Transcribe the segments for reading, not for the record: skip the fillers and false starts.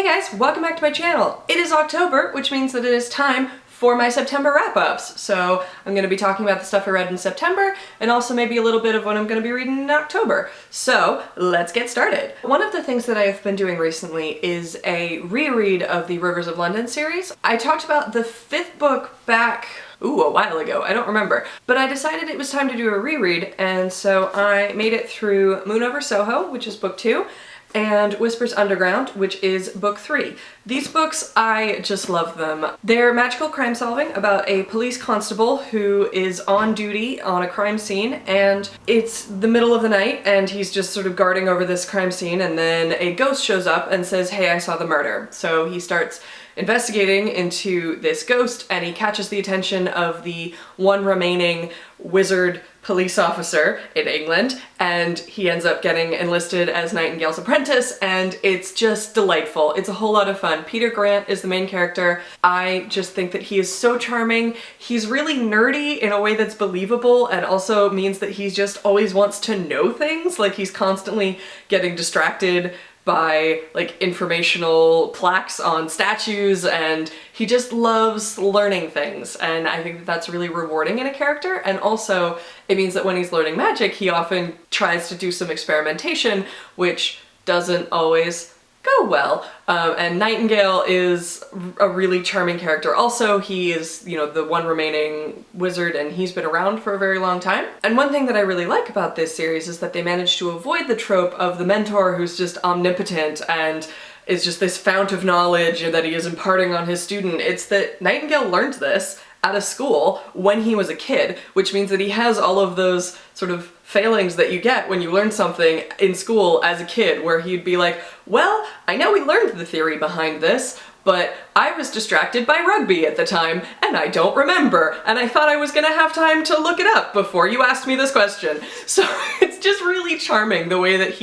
guys, welcome back to my channel. It is October, which means that it is time for my September wrap-ups. So I'm going to be talking about the stuff I read in September and also maybe a little bit of what I'm going to be reading in October. So let's get started. One of the things that I have been doing recently is a reread of the Rivers of London series. I talked about the 5th book back a while ago, I don't remember. But I decided it was time to do a reread, and so I made it through Moon Over Soho, which is book 2, and Whispers Underground, which is book 3. These books, I just love them. They're magical crime solving about a police constable who is on duty on a crime scene, and it's the middle of the night and he's just sort of guarding over this crime scene, and then a ghost shows up and says, "Hey, I saw the murder." So he starts investigating into this ghost, and he catches the attention of the one remaining wizard police officer in England, and he ends up getting enlisted as Nightingale's apprentice, and it's just delightful. It's a whole lot of fun. Peter Grant is the main character. I just think that he is so charming. He's really nerdy in a way that's believable, and also means that he just always wants to know things. Like, he's constantly getting distracted by like informational plaques on statues, and he just loves learning things, and I think that that's really rewarding in a character. And also it means that when he's learning magic, he often tries to do some experimentation, which doesn't always go well. And Nightingale is a really charming character. Also, he is, you know, the one remaining wizard, and he's been around for a very long time. And one thing that I really like about this series is that they managed to avoid the trope of the mentor who's just omnipotent and is just this fount of knowledge that he is imparting on his student. It's that Nightingale learned this at a school when he was a kid, which means that he has all of those sort of failings that you get when you learn something in school as a kid, where he'd be like, "Well, I know we learned the theory behind this, but I was distracted by rugby at the time, and I don't remember, and I thought I was gonna have time to look it up before you asked me this question." So it's just really charming the way that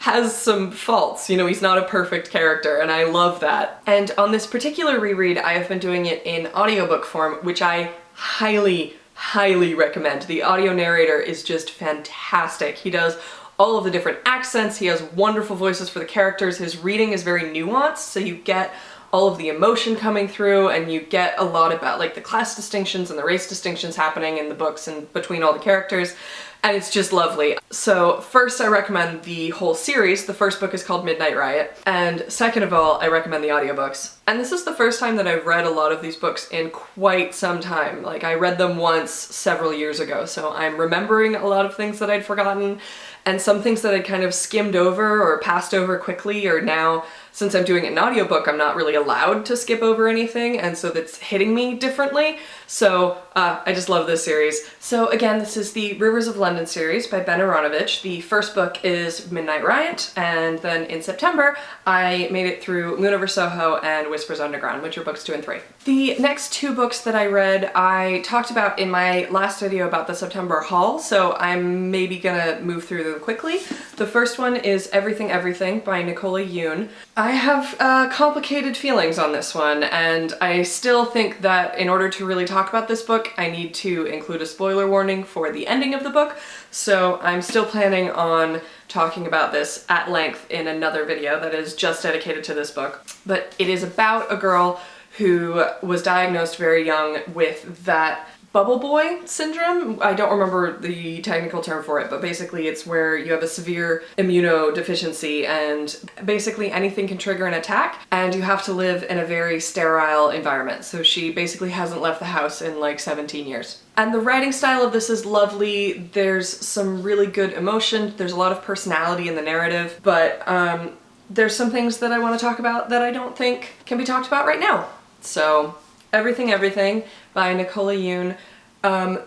has some faults. You know, he's not a perfect character, and I love that. And on this particular reread, I have been doing it in audiobook form, which I highly recommend. The audio narrator is just fantastic. He does all of the different accents, he has wonderful voices for the characters, his reading is very nuanced, so you get all of the emotion coming through, and you get a lot about like the class distinctions and the race distinctions happening in the books and between all the characters, and it's just lovely. So first, I recommend the whole series. The first book is called Midnight Riot, and second of all, I recommend the audiobooks. And this is the first time that I've read a lot of these books in quite some time. Like, I read them once several years ago, so I'm remembering a lot of things that I'd forgotten, and some things that I'd kind of skimmed over or passed over quickly, or now, since I'm doing it in audiobook, I'm not really allowed to skip over anything, and so that's hitting me differently. So I just love this series. So again, this is the Rivers of London series by Ben Aronovich. The first book is Midnight Riot, and then in September I made it through Moon Over Soho and Whispers Underground, which are books 2 and 3. The next 2 books that I read, I talked about in my last video about the September haul, so I'm maybe gonna move through them quickly. The first one is Everything Everything by Nicola Yoon. I have complicated feelings on this one, and I still think that in order to really talk about this book, I need to include a spoiler warning for the ending of the book, so I'm still planning on talking about this at length in another video that is just dedicated to this book. But it is about a girl who was diagnosed very young with that bubble boy syndrome. I don't remember the technical term for it, but basically it's where you have a severe immunodeficiency, and basically anything can trigger an attack, and you have to live in a very sterile environment. So she basically hasn't left the house in like 17 years. And the writing style of this is lovely. There's some really good emotion. There's a lot of personality in the narrative, but there's some things that I want to talk about that I don't think can be talked about right now. So Everything Everything by Nicola Yoon.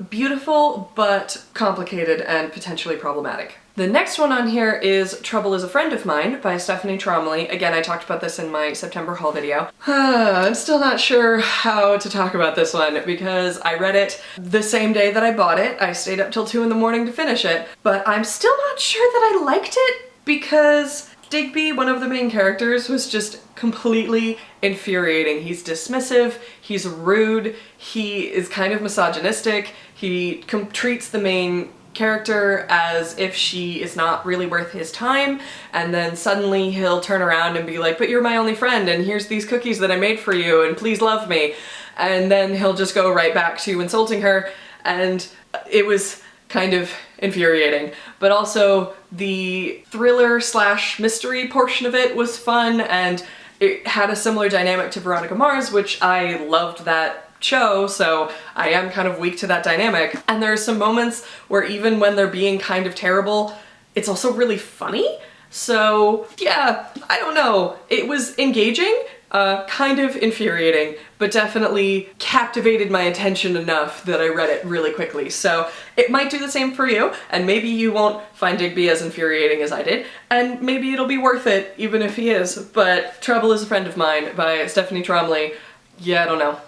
Beautiful, but complicated and potentially problematic. The next one on here is Trouble is a Friend of Mine by Stephanie Tromley. Again, I talked about this in my September haul video. I'm still not sure how to talk about this one because I read it the same day that I bought it. I stayed up till 2 in the morning to finish it, but I'm still not sure that I liked it because Digby, one of the main characters, was just completely infuriating. He's dismissive, he's rude, he is kind of misogynistic, he treats the main character as if she is not really worth his time, and then suddenly he'll turn around and be like, but you're my only friend, and here's these cookies that I made for you, and please love me. And then he'll just go right back to insulting her, and it was kind of infuriating. But also the thriller slash mystery portion of it was fun, and it had a similar dynamic to Veronica Mars, which I loved that show, so I am kind of weak to that dynamic. And there are some moments where even when they're being kind of terrible, it's also really funny. So yeah, I don't know. It was engaging, kind of infuriating, but definitely captivated my attention enough that I read it really quickly. So it might do the same for you, and maybe you won't find Digby as infuriating as I did, and maybe it'll be worth it even if he is. But Trouble is a Friend of Mine by Stephanie Trombley, yeah, I don't know.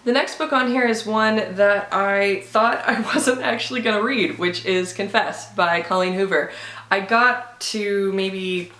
The next book on here is one that I thought I wasn't actually gonna read, which is Confess by Colleen Hoover. I got to maybe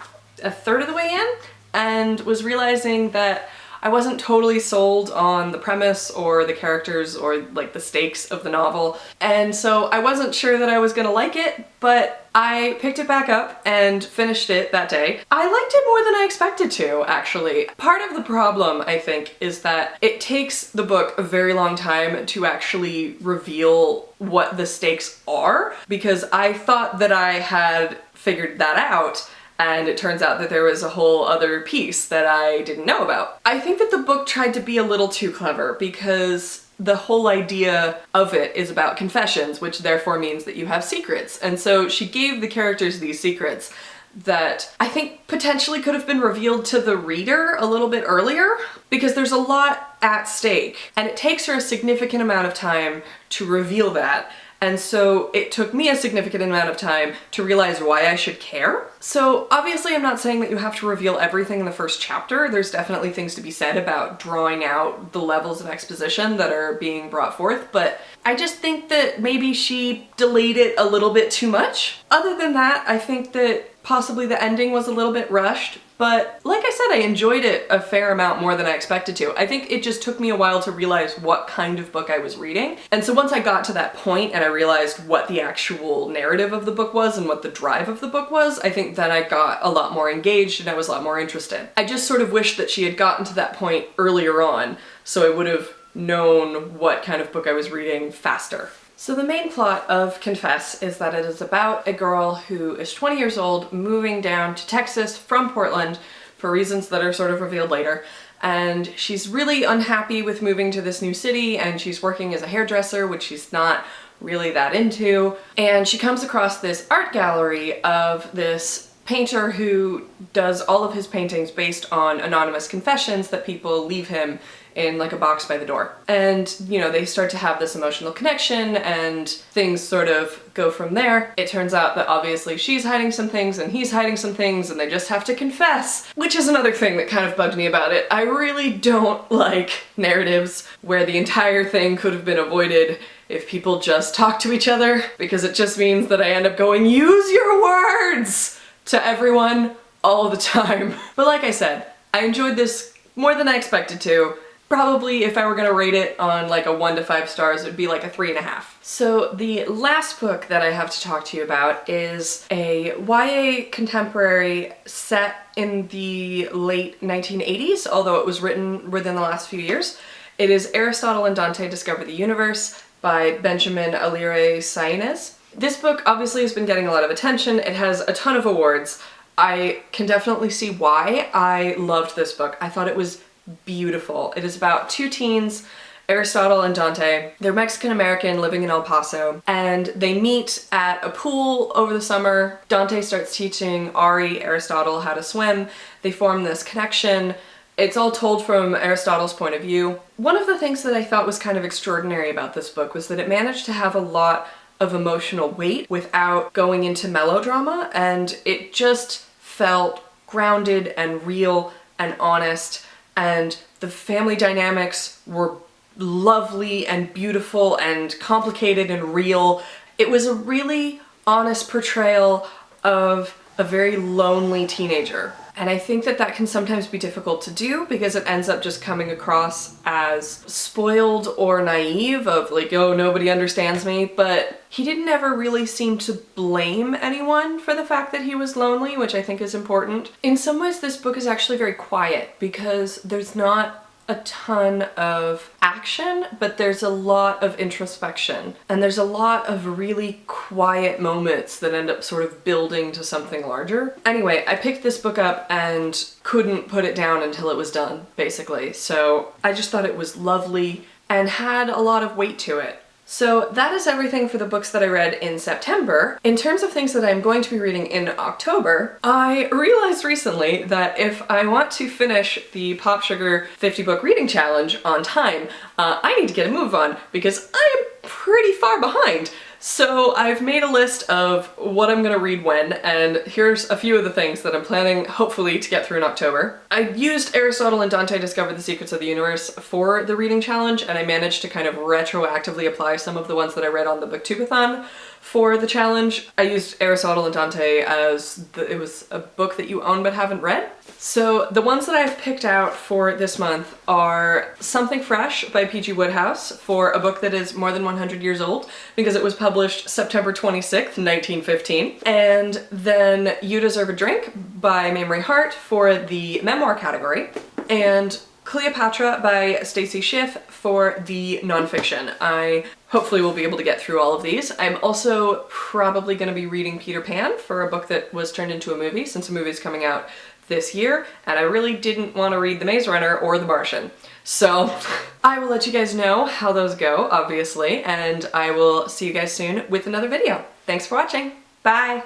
a third of the way in and was realizing that I wasn't totally sold on the premise or the characters or like the stakes of the novel, and so I wasn't sure that I was gonna like it, but I picked it back up and finished it that day. I liked it more than I expected to, actually. Part of the problem, I think, is that it takes the book a very long time to actually reveal what the stakes are, because I thought that I had figured that out, and it turns out that there was a whole other piece that I didn't know about. I think that the book tried to be a little too clever, because the whole idea of it is about confessions, which therefore means that you have secrets. And so she gave the characters these secrets that I think potentially could have been revealed to the reader a little bit earlier, because there's a lot at stake, and it takes her a significant amount of time to reveal that. And so it took me a significant amount of time to realize why I should care. So obviously I'm not saying that you have to reveal everything in the first chapter. There's definitely things to be said about drawing out the levels of exposition that are being brought forth, but I just think that maybe she delayed it a little bit too much. Other than that, I think that possibly the ending was a little bit rushed, but like I said, I enjoyed it a fair amount more than I expected to. I think it just took me a while to realize what kind of book I was reading. And so once I got to that point and I realized what the actual narrative of the book was and what the drive of the book was, I think then I got a lot more engaged and I was a lot more interested. I just sort of wish that she had gotten to that point earlier on, so I would have known what kind of book I was reading faster. So the main plot of Confess is that it is about a girl who is 20 years old moving down to Texas from Portland for reasons that are sort of revealed later, and she's really unhappy with moving to this new city, and she's working as a hairdresser, which she's not really that into, and she comes across this art gallery of this painter who does all of his paintings based on anonymous confessions that people leave him in like a box by the door. And, you know, they start to have this emotional connection and things sort of go from there. It turns out that obviously she's hiding some things and he's hiding some things and they just have to confess, which is another thing that kind of bugged me about it. I really don't like narratives where the entire thing could have been avoided if people just talk to each other, because it just means that I end up going, use your words, to everyone all the time. But like I said, I enjoyed this more than I expected to. Probably if I were gonna rate it on like a 1 to 5 stars, it would be like a 3.5. So the last book that I have to talk to you about is a YA contemporary set in the late 1980s, although it was written within the last few years. It is Aristotle and Dante Discover the Universe by Benjamin Alire Sainz. This book obviously has been getting a lot of attention. It has a ton of awards. I can definitely see why I loved this book. I thought it was beautiful. It is about two teens, Aristotle and Dante. They're Mexican-American living in El Paso, and they meet at a pool over the summer. Dante starts teaching Aristotle how to swim. They form this connection. It's all told from Aristotle's point of view. One of the things that I thought was kind of extraordinary about this book was that it managed to have a lot of emotional weight without going into melodrama, and it just felt grounded and real and honest, and the family dynamics were lovely and beautiful and complicated and real. It was a really honest portrayal of a very lonely teenager. And I think that that can sometimes be difficult to do because it ends up just coming across as spoiled or naive of like, oh, nobody understands me. But he didn't ever really seem to blame anyone for the fact that he was lonely, which I think is important. In some ways, this book is actually very quiet because there's not a ton of action, but there's a lot of introspection. And there's a lot of really quiet moments that end up sort of building to something larger. Anyway, I picked this book up and couldn't put it down until it was done, basically. So I just thought it was lovely and had a lot of weight to it. So that is everything for the books that I read in September. In terms of things that I'm going to be reading in October, I realized recently that if I want to finish the Pop Sugar 50 book reading challenge on time, I need to get a move on because I am pretty far behind. So I've made a list of what I'm gonna read when, and here's a few of the things that I'm planning, hopefully, to get through in October. I used Aristotle and Dante Discover the Secrets of the Universe for the reading challenge, and I managed to kind of retroactively apply some of the ones that I read on the Booktubeathon for the challenge. I used Aristotle and Dante as it was a book that you own but haven't read. So the ones that I've picked out for this month are Something Fresh by P.G. Wodehouse, for a book that is more than 100 years old because it was published September 26th, 1915. And then You Deserve a Drink by Mamrie Hart for the memoir category. And Cleopatra by Stacy Schiff for the nonfiction. I hopefully will be able to get through all of these. I'm also probably going to be reading Peter Pan for a book that was turned into a movie, since a movie's coming out this year, and I really didn't want to read The Maze Runner or The Martian. So I will let you guys know how those go, obviously, and I will see you guys soon with another video. Thanks for watching. Bye!